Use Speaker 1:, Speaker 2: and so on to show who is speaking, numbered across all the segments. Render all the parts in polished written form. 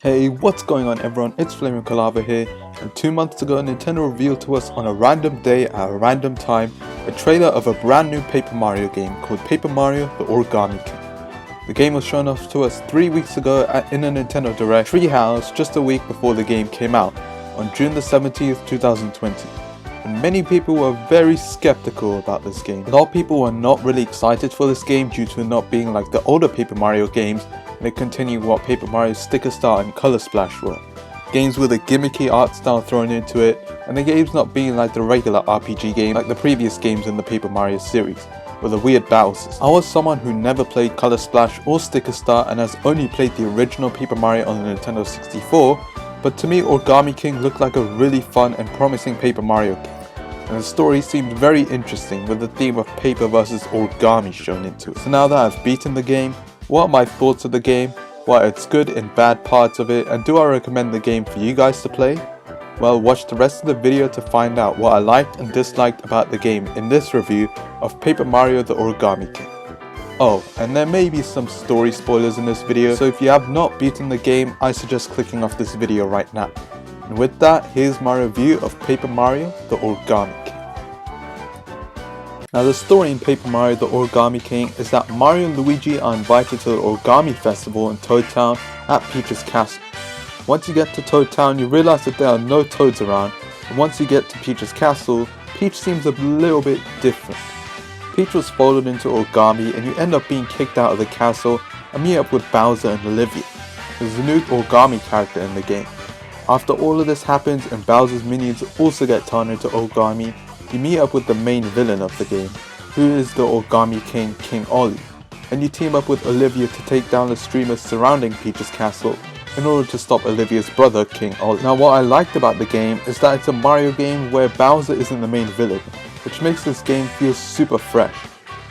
Speaker 1: Hey, what's going on everyone, it's Flaming Calava here, and 2 months ago Nintendo revealed to us on a random day at a random time a trailer of a brand new Paper Mario game called Paper Mario The Origami King. The game was shown off to us 3 weeks ago in a Nintendo Direct Treehouse just a week before the game came out, on June the 17th, 2020. And many people were very skeptical about this game. A lot of people were not really excited for this game due to it not being like the older Paper Mario games, and it continued what Paper Mario Sticker Star and Color Splash were. Games with a gimmicky art style thrown into it, and the games not being like the regular RPG game like the previous games in the Paper Mario series, with a weird battle system. I was someone who never played Color Splash or Sticker Star and has only played the original Paper Mario on the Nintendo 64, but to me Origami King looked like a really fun and promising Paper Mario game. And the story seemed very interesting with the theme of paper versus origami shown into it. So now that I've beaten the game, what are my thoughts of the game, what are its good and bad parts of it, and do I recommend the game for you guys to play? Well, watch the rest of the video to find out what I liked and disliked about the game in this review of Paper Mario The Origami King. Oh, and there may be some story spoilers in this video, so if you have not beaten the game, I suggest clicking off this video right now. And with that, here's my review of Paper Mario The Origami King. Now the story in Paper Mario The Origami King is that Mario and Luigi are invited to the Origami Festival in Toad Town at Peach's Castle. Once you get to Toad Town, you realize that there are no toads around, and once you get to Peach's Castle, Peach seems a little bit different. Peach was folded into origami and you end up being kicked out of the castle and meet up with Bowser and Olivia, who's the new origami character in the game. After all of this happens and Bowser's minions also get turned into origami, you meet up with the main villain of the game, who is the Origami King, King Ollie, and you team up with Olivia to take down the streamers surrounding Peach's castle in order to stop Olivia's brother, King Ollie. Now what I liked about the game is that it's a Mario game where Bowser isn't the main villain, which makes this game feel super fresh.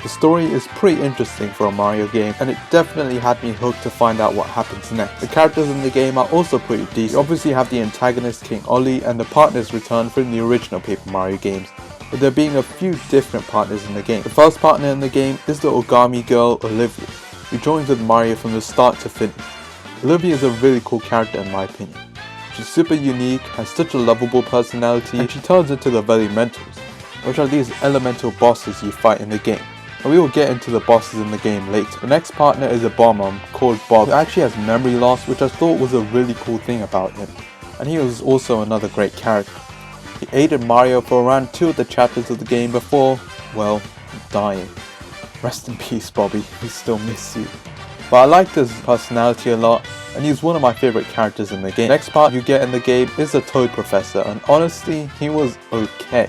Speaker 1: The story is pretty interesting for a Mario game, and it definitely had me hooked to find out what happens next. The characters in the game are also pretty decent. You obviously have the antagonist King Ollie and the partners returned from the original Paper Mario games, with there being a few different partners in the game. The first partner in the game is the origami girl Olivia, who joins with Mario from the start to finish. Olivia is a really cool character in my opinion. She's super unique, has such a lovable personality, and she turns into the Velimentals, which are these elemental bosses you fight in the game. And we will get into the bosses in the game later. The next partner is a bomber called Bob, who actually has memory loss, which I thought was a really cool thing about him. And he was also another great character. He aided Mario for around 2 of the chapters of the game before, well, dying. Rest in peace Bobby, we still miss you. But I liked his personality a lot, and he's one of my favourite characters in the game. The next part you get in the game is the Toad Professor, and honestly, he was okay.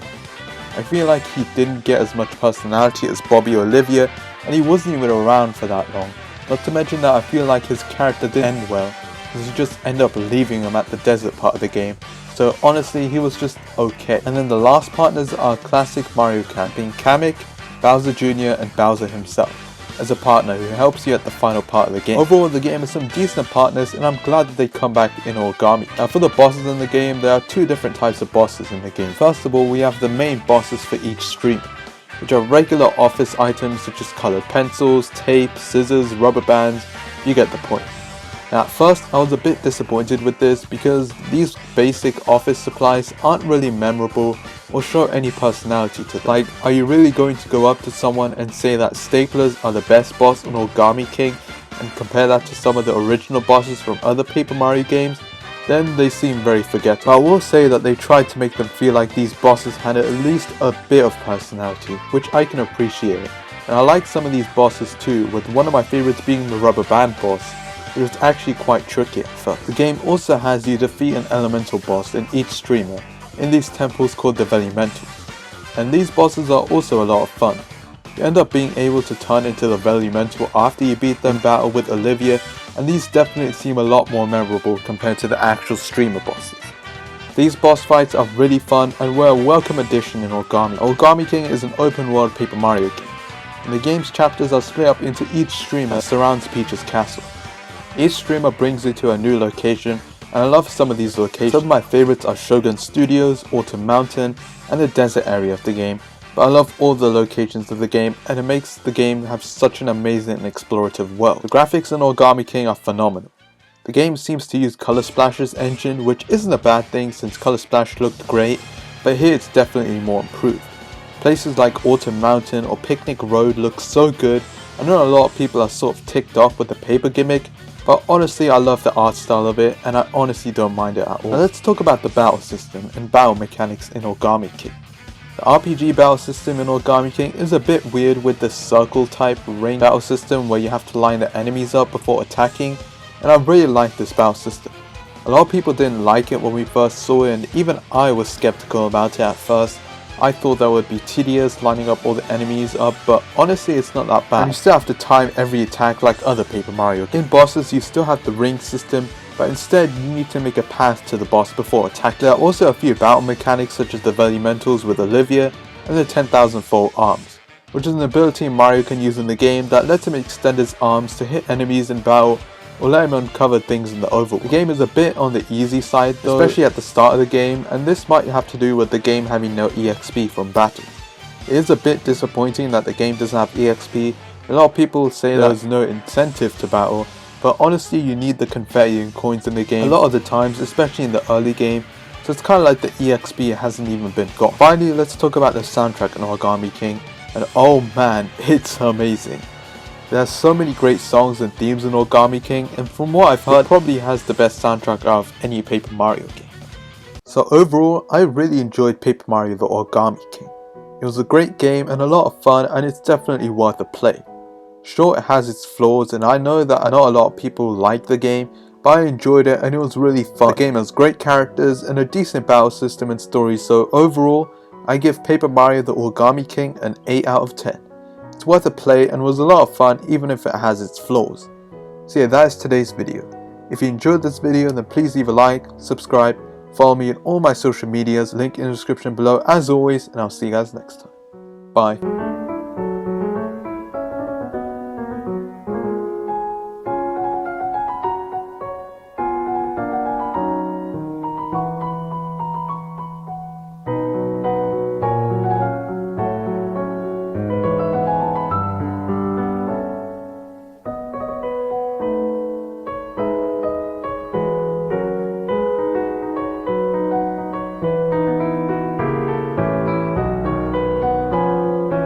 Speaker 1: I feel like he didn't get as much personality as Bobby or Olivia, and he wasn't even around for that long. Not to mention that I feel like his character didn't end well, because you just end up leaving him at the desert part of the game. So honestly, he was just okay. And then the last partners are classic Mario characters, being Kamek, Bowser Jr. and Bowser himself, as a partner who helps you at the final part of the game. Overall, the game has some decent partners, and I'm glad that they come back in Origami. Now for the bosses in the game, there are 2 different types of bosses in the game. First of all, we have the main bosses for each streamer, which are regular office items such as colored pencils, tape, scissors, rubber bands. You get the point. Now at first I was a bit disappointed with this because these basic office supplies aren't really memorable or show any personality to them. Like, are you really going to go up to someone and say that staplers are the best boss on Origami King and compare that to some of the original bosses from other Paper Mario games? Then they seem very forgettable. I will say that they tried to make them feel like these bosses had at least a bit of personality, which I can appreciate. And I like some of these bosses too, with one of my favorites being the rubber band boss. It was actually quite tricky at first. The game also has you defeat an elemental boss in each streamer, in these temples called the Velimentals. And these bosses are also a lot of fun. You end up being able to turn into the Velimental after you beat them battle with Olivia, and these definitely seem a lot more memorable compared to the actual streamer bosses. These boss fights are really fun and were a welcome addition in Origami. Origami King is an open world Paper Mario game, and the game's chapters are split up into each streamer that surrounds Peach's castle. Each streamer brings you to a new location, and I love some of these locations. Some of my favorites are Shogun Studios, Autumn Mountain, and the desert area of the game, but I love all the locations of the game, and it makes the game have such an amazing and explorative world. The graphics in Origami King are phenomenal. The game seems to use Color Splash's engine, which isn't a bad thing since Color Splash looked great, but here it's definitely more improved. Places like Autumn Mountain or Picnic Road look so good. I know a lot of people are sort of ticked off with the paper gimmick, but honestly I love the art style of it and I honestly don't mind it at all. Now let's talk about the battle system and battle mechanics in Origami King. The RPG battle system in Origami King is a bit weird with the circle type ring battle system where you have to line the enemies up before attacking, and I really like this battle system. A lot of people didn't like it when we first saw it, and even I was skeptical about it at first. I thought that would be tedious lining up all the enemies up, but honestly it's not that bad. And you still have to time every attack like other Paper Mario games. In bosses you still have the ring system, but instead you need to make a path to the boss before attacking. There are also a few battle mechanics such as the Velimentals with Olivia and the 10,000-fold arms, which is an ability Mario can use in the game that lets him extend his arms to hit enemies in battle or let him uncover things in the overworld. The game is a bit on the easy side though, especially at the start of the game, and this might have to do with the game having no EXP from battles. It is a bit disappointing that the game doesn't have EXP. A lot of people say there's no incentive to battle, but honestly you need the confetti and coins in the game a lot of the times, especially in the early game, so it's kind of like the EXP hasn't even been got. Finally, let's talk about the soundtrack in Origami King, and oh man, it's amazing. There are so many great songs and themes in Origami King, and from what I've heard, it probably has the best soundtrack out of any Paper Mario game. So overall, I really enjoyed Paper Mario the Origami King. It was a great game and a lot of fun, and it's definitely worth a play. Sure, it has its flaws, and I know that not a lot of people like the game, but I enjoyed it and it was really fun. The game has great characters and a decent battle system and story, so overall, I give Paper Mario the Origami King an 8 out of 10. It's worth a play and was a lot of fun even if it has its flaws. So yeah, that is today's video. If you enjoyed this video, then please leave a like, subscribe, follow me on all my social medias, link in the description below as always, and I'll see you guys next time. Bye.